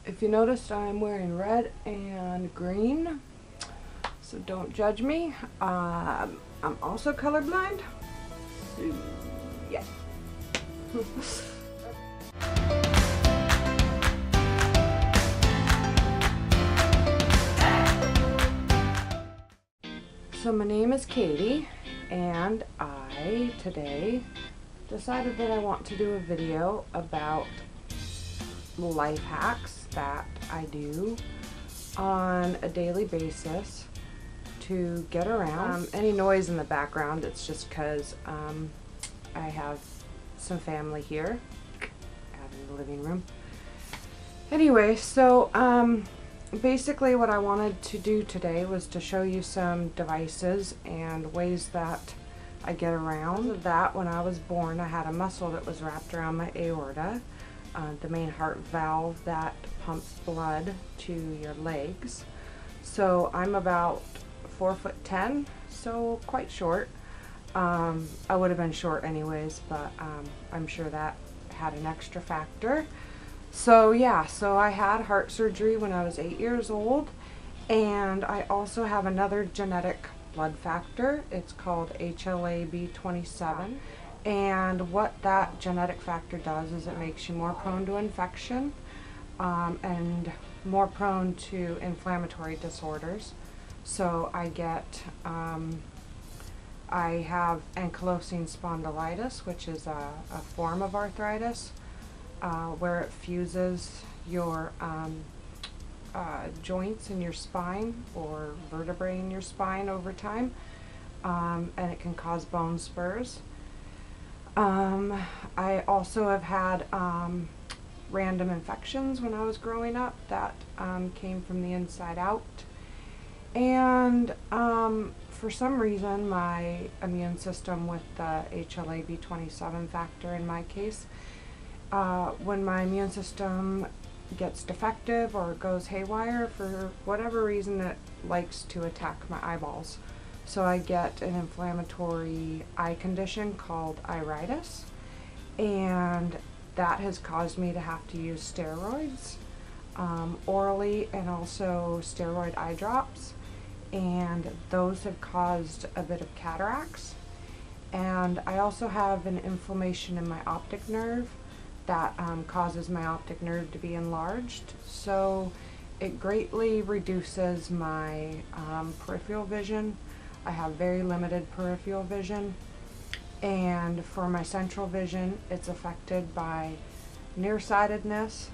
If you noticed, I'm wearing red and green, so don't judge me. I'm also colorblind. So, yeah. So my name is Katie, and I today decided that I want to do a video about life hacks that I do on a daily basis to get around. Any noise in the background, it's just because I have some family here out in the living room. Anyway, so basically what I wanted to do today was to show you some devices and ways that I get around. Of that, when I was born, I had a muscle that was wrapped around my aorta, the main heart valve that pumps blood to your legs. So I'm about 4'10", so quite short. I would have been short anyways, but I'm sure that had an extra factor. So yeah, so I had heart surgery when I was 8 years old, and I also have another genetic blood factor. It's called HLA-B27, and what that genetic factor does is it makes you more prone to infection and more prone to inflammatory disorders. So I have ankylosing spondylitis, which is a form of arthritis, where it fuses your joints in your spine or vertebrae in your spine over time, and it can cause bone spurs. I also have had random infections when I was growing up that came from the inside out, and for some reason my immune system, with the HLA-B27 factor in my case, when my immune system gets defective or goes haywire, for whatever reason it likes to attack my eyeballs. So I get an inflammatory eye condition called iritis, and that has caused me to have to use steroids orally, and also steroid eye drops, and those have caused a bit of cataracts. And I also have an inflammation in my optic nerve that causes my optic nerve to be enlarged, so it greatly reduces my peripheral vision. I have very limited peripheral vision, and for my central vision it's affected by nearsightedness,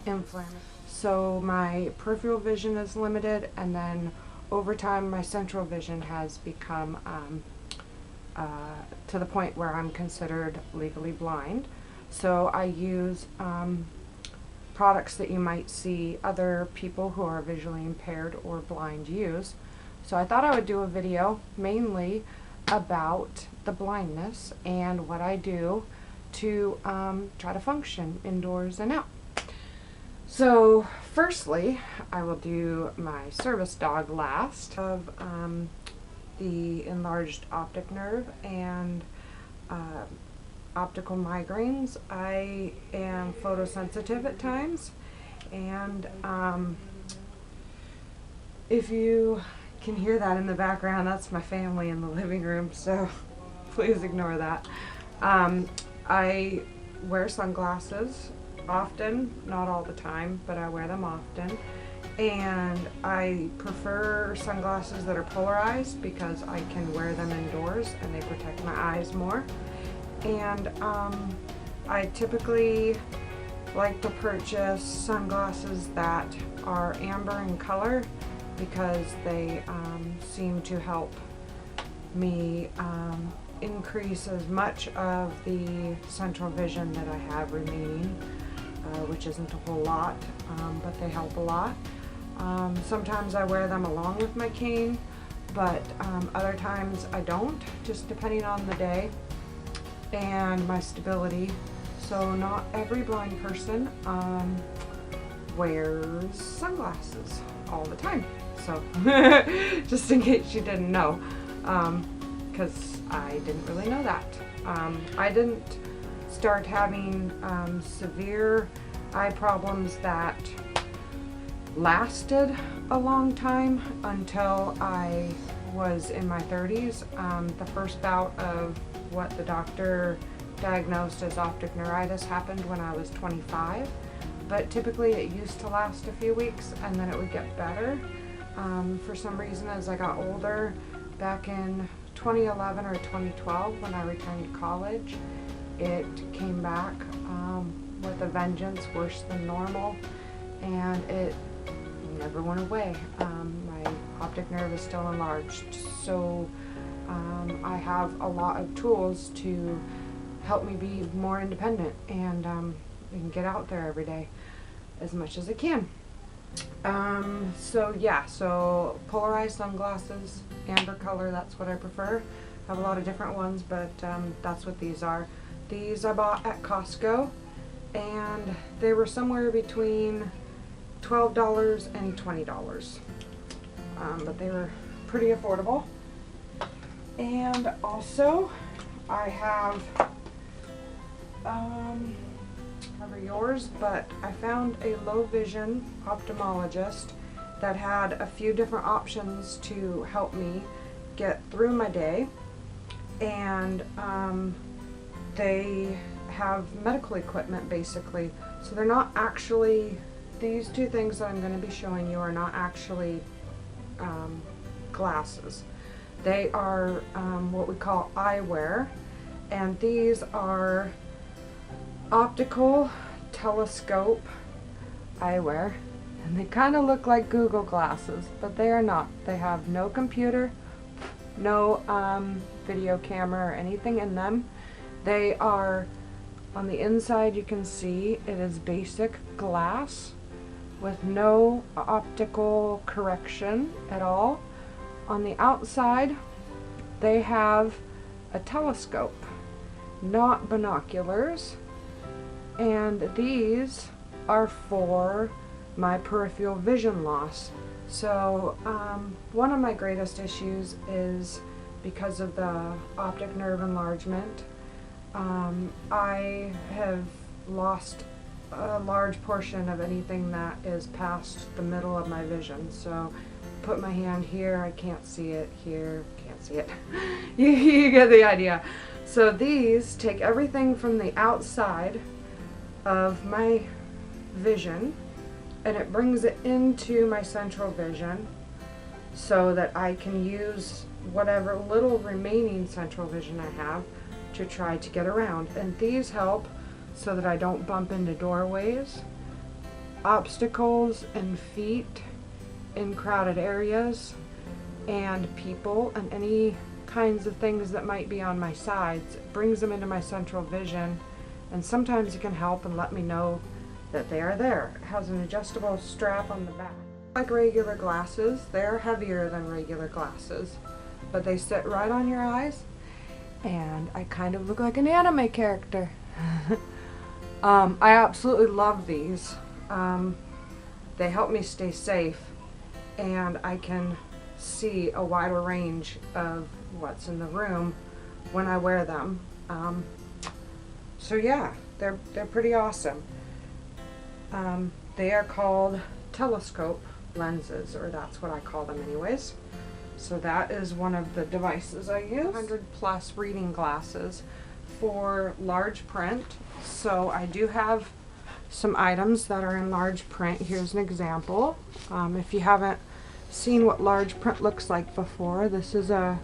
inflammation. So my peripheral vision is limited, and then over time my central vision has become to the point where I'm considered legally blind. So I use products that you might see other people who are visually impaired or blind use. So I thought I would do a video mainly about the blindness and what I do to try to function indoors and out. So firstly, I will do my service dog last. Of the enlarged optic nerve and optical migraines. I am photosensitive at times, and if you can hear that in the background, that's my family in the living room, so please ignore that. I wear sunglasses often, not all the time, but I wear them often. And I prefer sunglasses that are polarized because I can wear them indoors and they protect my eyes more. And I typically like to purchase sunglasses that are amber in color because they seem to help me increase as much of the central vision that I have remaining, which isn't a whole lot, but they help a lot. Sometimes I wear them along with my cane, but other times I don't, just depending on the day and my stability. So not every blind person wears sunglasses all the time. So just in case you didn't know, because I didn't really know that. I didn't start having severe eye problems that lasted a long time until I was in my 30s. The first bout of what the doctor diagnosed as optic neuritis happened when I was 25, but typically it used to last a few weeks and then it would get better. For some reason, as I got older, back in 2011 or 2012 when I returned to college, it came back with a vengeance, worse than normal, and it never went away. My optic nerve is still enlarged, so I have a lot of tools to help me be more independent and get out there every day as much as I can. So polarized sunglasses, amber color, that's what I prefer. I have a lot of different ones, but that's what these are. These I bought at Costco, and they were somewhere between $12 and $20, but they were pretty affordable. And also I have cover yours, but I found a low vision ophthalmologist that had a few different options to help me get through my day, and they have medical equipment basically. So they're not actually, these two things that I'm going to be showing you are not actually glasses. They are what we call eyewear, and these are optical telescope eyewear, and they kind of look like Google glasses, but they are not. They have no computer, no video camera or anything in them. They are, on the inside you can see it is basic glass with no optical correction at all. On the outside they have a telescope, not binoculars, and these are for my peripheral vision loss. So one of my greatest issues is because of the optic nerve enlargement. I have lost a large portion of anything that is past the middle of my vision. So put my hand here, I can't see it, here, can't see it. You get the idea. So these take everything from the outside of my vision and it brings it into my central vision so that I can use whatever little remaining central vision I have to try to get around. And these help so that I don't bump into doorways, obstacles, and feet in crowded areas, and people, and any kinds of things that might be on my sides. It brings them into my central vision, and sometimes it can help and let me know that they are there. It has an adjustable strap on the back. Like regular glasses, they're heavier than regular glasses, but they sit right on your eyes, and I kind of look like an anime character. I absolutely love these. They help me stay safe, and I can see a wider range of what's in the room when I wear them. So yeah, they're pretty awesome. They are called telescope lenses, or that's what I call them anyways. So that is one of the devices I use. 100+ reading glasses for large print. So I do have some items that are in large print. Here's an example. If you haven't seen what large print looks like before, this is a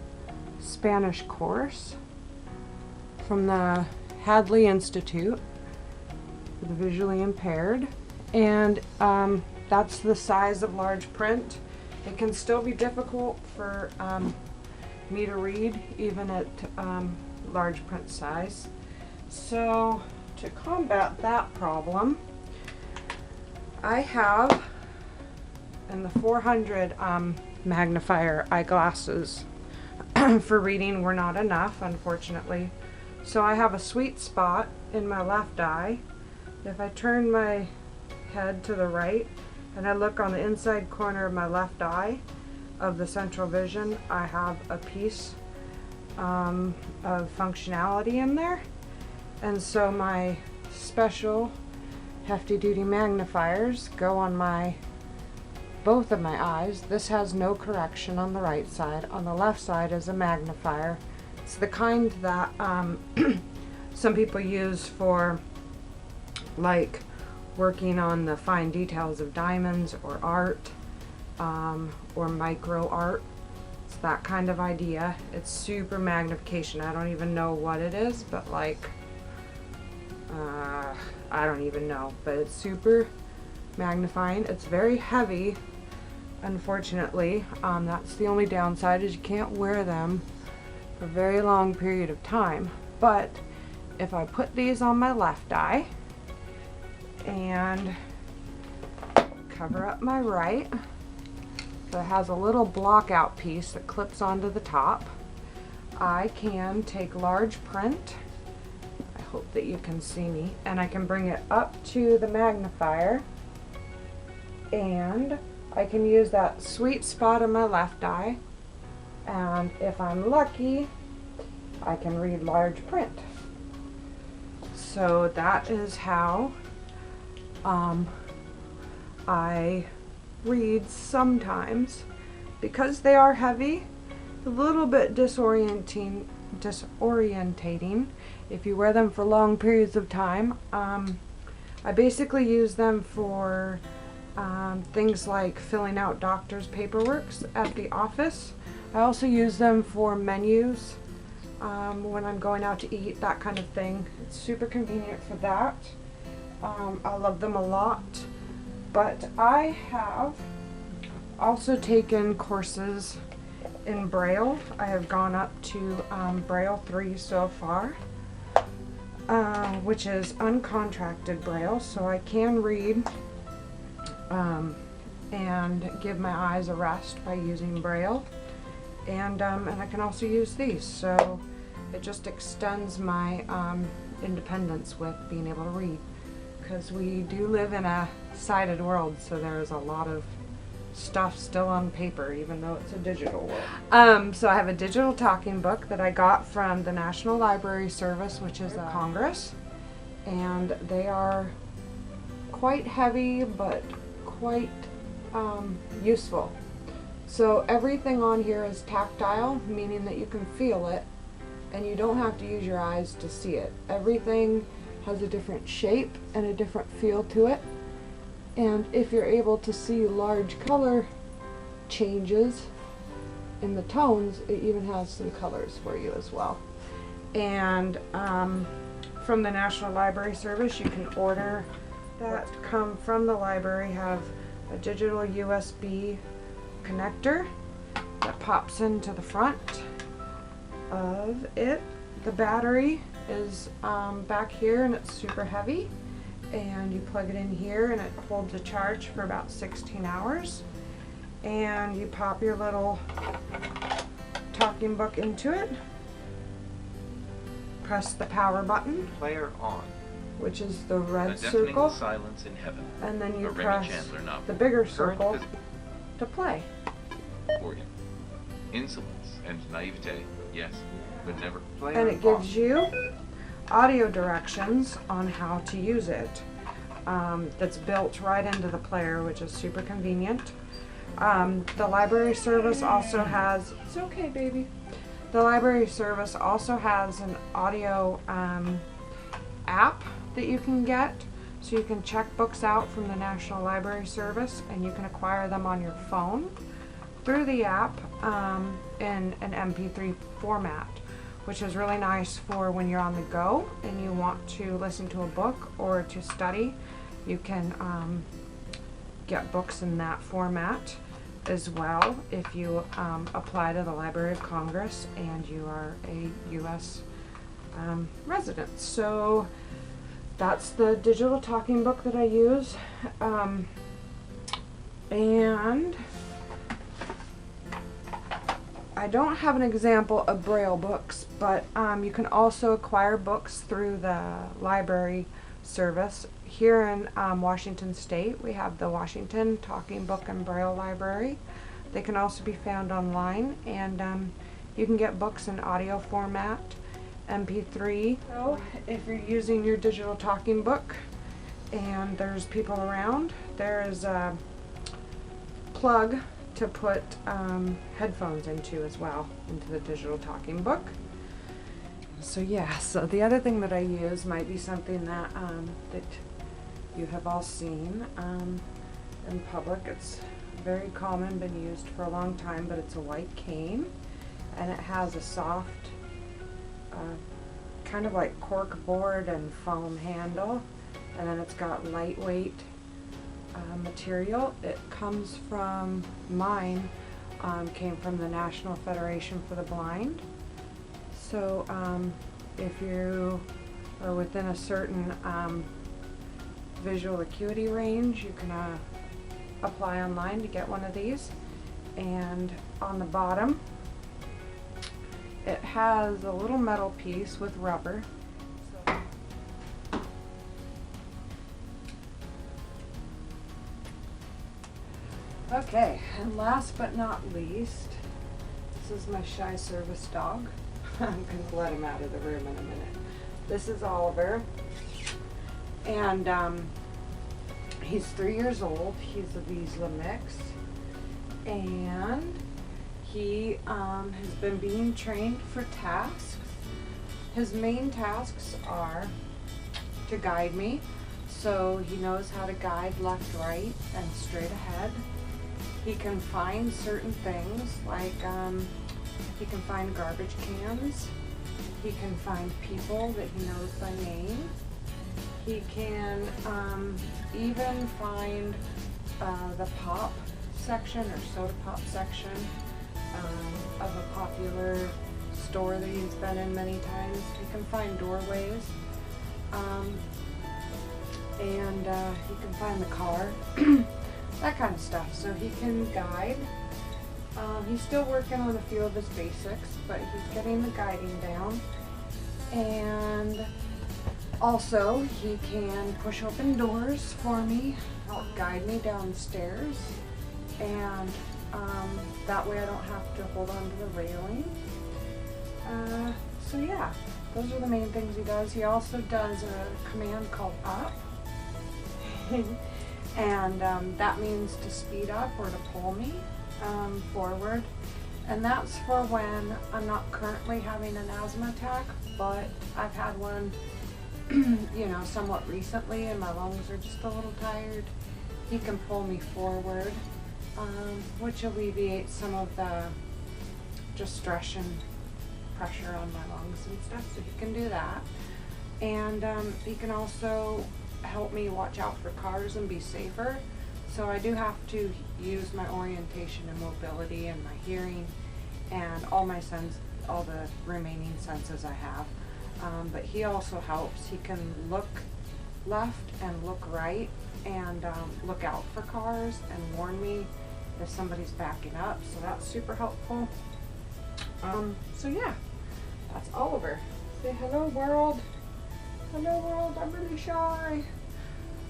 Spanish course from the Hadley Institute for the visually impaired, and that's the size of large print. It can still be difficult for me to read even at large print size. So to combat that problem, I have in the 400 magnifier eyeglasses for reading were not enough, unfortunately. So I have a sweet spot in my left eye. If I turn my head to the right and I look on the inside corner of my left eye of the central vision, I have a piece of functionality in there. And so my special hefty duty magnifiers go on both of my eyes. This has no correction on the right side. On the left side is a magnifier. It's the kind that some people use for like working on the fine details of diamonds or art or micro art. It's that kind of idea. It's super magnification. I don't even know what it is, but like I don't even know, but it's super magnifying. It's very heavy, unfortunately. That's the only downside, is you can't wear them for a very long period of time. But if I put these on my left eye and cover up my right, so it has a little block out piece that clips onto the top, I can take large print. I hope that you can see me, and I can bring it up to the magnifier, and I can use that sweet spot in my left eye, and if I'm lucky, I can read large print. So that is how I read sometimes. Because they are heavy, a little bit disorientating if you wear them for long periods of time. I basically use them for things like filling out doctor's paperwork at the office. I also use them for menus when I'm going out to eat, that kind of thing. It's super convenient for that. I love them a lot. But I have also taken courses in Braille. I have gone up to Braille 3 so far, which is uncontracted Braille, so I can read and give my eyes a rest by using Braille, and I can also use these, so it just extends my independence with being able to read, because we do live in a sighted world, so there's a lot of stuff still on paper, even though it's a digital world. So I have a digital talking book that I got from the National Library Service, which is Congress, and they are quite heavy but quite useful. So everything on here is tactile, meaning that you can feel it and you don't have to use your eyes to see it. Everything has a different shape and a different feel to it. And if you're able to see large color changes in the tones, it even has some colors for you as well. And from the National Library Service, you can order that come from the library, have a digital USB connector that pops into the front of it. The battery is back here, and it's super heavy. And you plug it in here and it holds a charge for about 16 hours. And you pop your little talking book into it, press the power button, player on, which is the red a deafening circle, silence in heaven, and then you a Remy press Chandler novel. the bigger Current circle to play. organ. Insolence and naivete, yes, but never player And it gives on. you audio directions on how to use it. That's built right into the player, which is super convenient. The library service also has, it's okay baby, the library service also has an audio app that you can get, so you can check books out from the National Library Service, and you can acquire them on your phone through the app in an MP3 format, which is really nice for when you're on the go and you want to listen to a book or to study. You can get books in that format as well if you apply to the Library of Congress and you are a U.S. resident. So that's the digital talking book that I use. And I don't have an example of Braille books, but you can also acquire books through the library service. Here in Washington State, we have the Washington Talking Book and Braille Library. They can also be found online, and you can get books in audio format, MP3. So if you're using your digital talking book and there's people around. There is a plug to put headphones into as well, into the digital talking book. So yeah, so the other thing that I use might be something that that you have all seen in public. It's very common, been used for a long time, but it's a white cane, and it has a soft kind of like cork board and foam handle, and then it's got lightweight material. It comes from came from the National Federation for the Blind. So if you are within a certain visual acuity range, you can apply online to get one of these. And on the bottom, it has a little metal piece with rubber. Okay, and last but not least, this is my shy service dog. I'm going to let him out of the room in a minute. This is Oliver, and he's 3 years old. He's a Vizsla mix, and he has been being trained for tasks. His main tasks are to guide me, so he knows how to guide left, right, and straight ahead. He can find certain things, like he can find garbage cans. He can find people that he knows by name. He can even find the pop section or soda pop section of a popular store that he's been in many times. He can find doorways, and he can find the car, that kind of stuff. So he can guide. He's still working on a few of his basics, but he's getting the guiding down. And also, he can push open doors for me, help guide me downstairs, and that way I don't have to hold on to the railing. So yeah, those are the main things he does. He also does a command called up, and that means to speed up or to pull me forward. And that's for when I'm not currently having an asthma attack, but I've had one somewhat recently, and my lungs are just a little tired. He can pull me forward, which alleviates some of the just stress and pressure on my lungs and stuff, so he can do that. And he can also help me watch out for cars and be safer. So I do have to use my orientation and mobility and my hearing and all the remaining senses I have. But he also helps. He can look left and look right and look out for cars and warn me if somebody's backing up. So that's super helpful. So yeah, that's Oliver. Say hello, world. Hello, world. I'm really shy.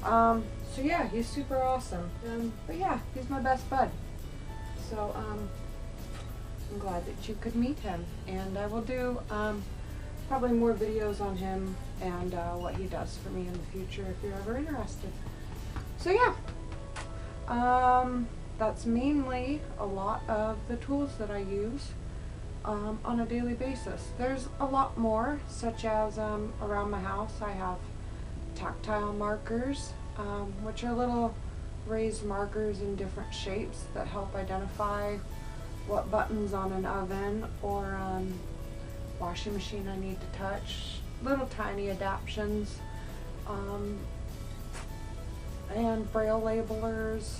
So yeah, he's super awesome. But yeah, he's my best bud. So I'm glad that you could meet him, and I will do probably more videos on him and what he does for me in the future if you're ever interested. So yeah, that's mainly a lot of the tools that I use on a daily basis. There's a lot more, such as around my house I have tactile markers, which are little raised markers in different shapes that help identify what buttons on an oven or washing machine I need to touch, little tiny adaptions, and braille labelers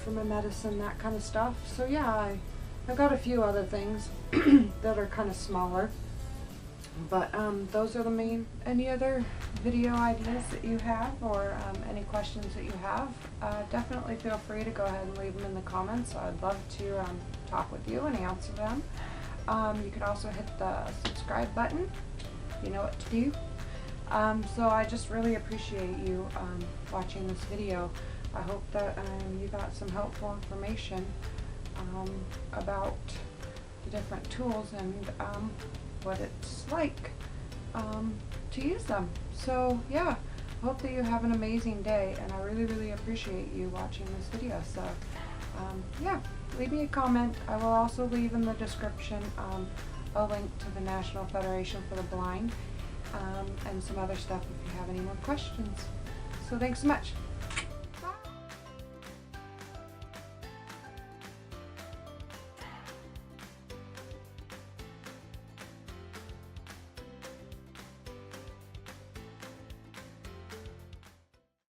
for my medicine, that kind of stuff. So yeah, I've got a few other things that are kind of smaller, but those are the main. Any other video ideas that you have, or any questions that you have, definitely feel free to go ahead and leave them in the comments. I'd love to talk with you and answer them. You can also hit the subscribe button. You know what to do. So I just really appreciate you watching this video. I hope that you got some helpful information about the different tools and what it's like to use them. So yeah, hope that you have an amazing day, and I really, really appreciate you watching this video. So, yeah, leave me a comment. I will also leave in the description a link to the National Federation for the Blind and some other stuff if you have any more questions. So thanks so much.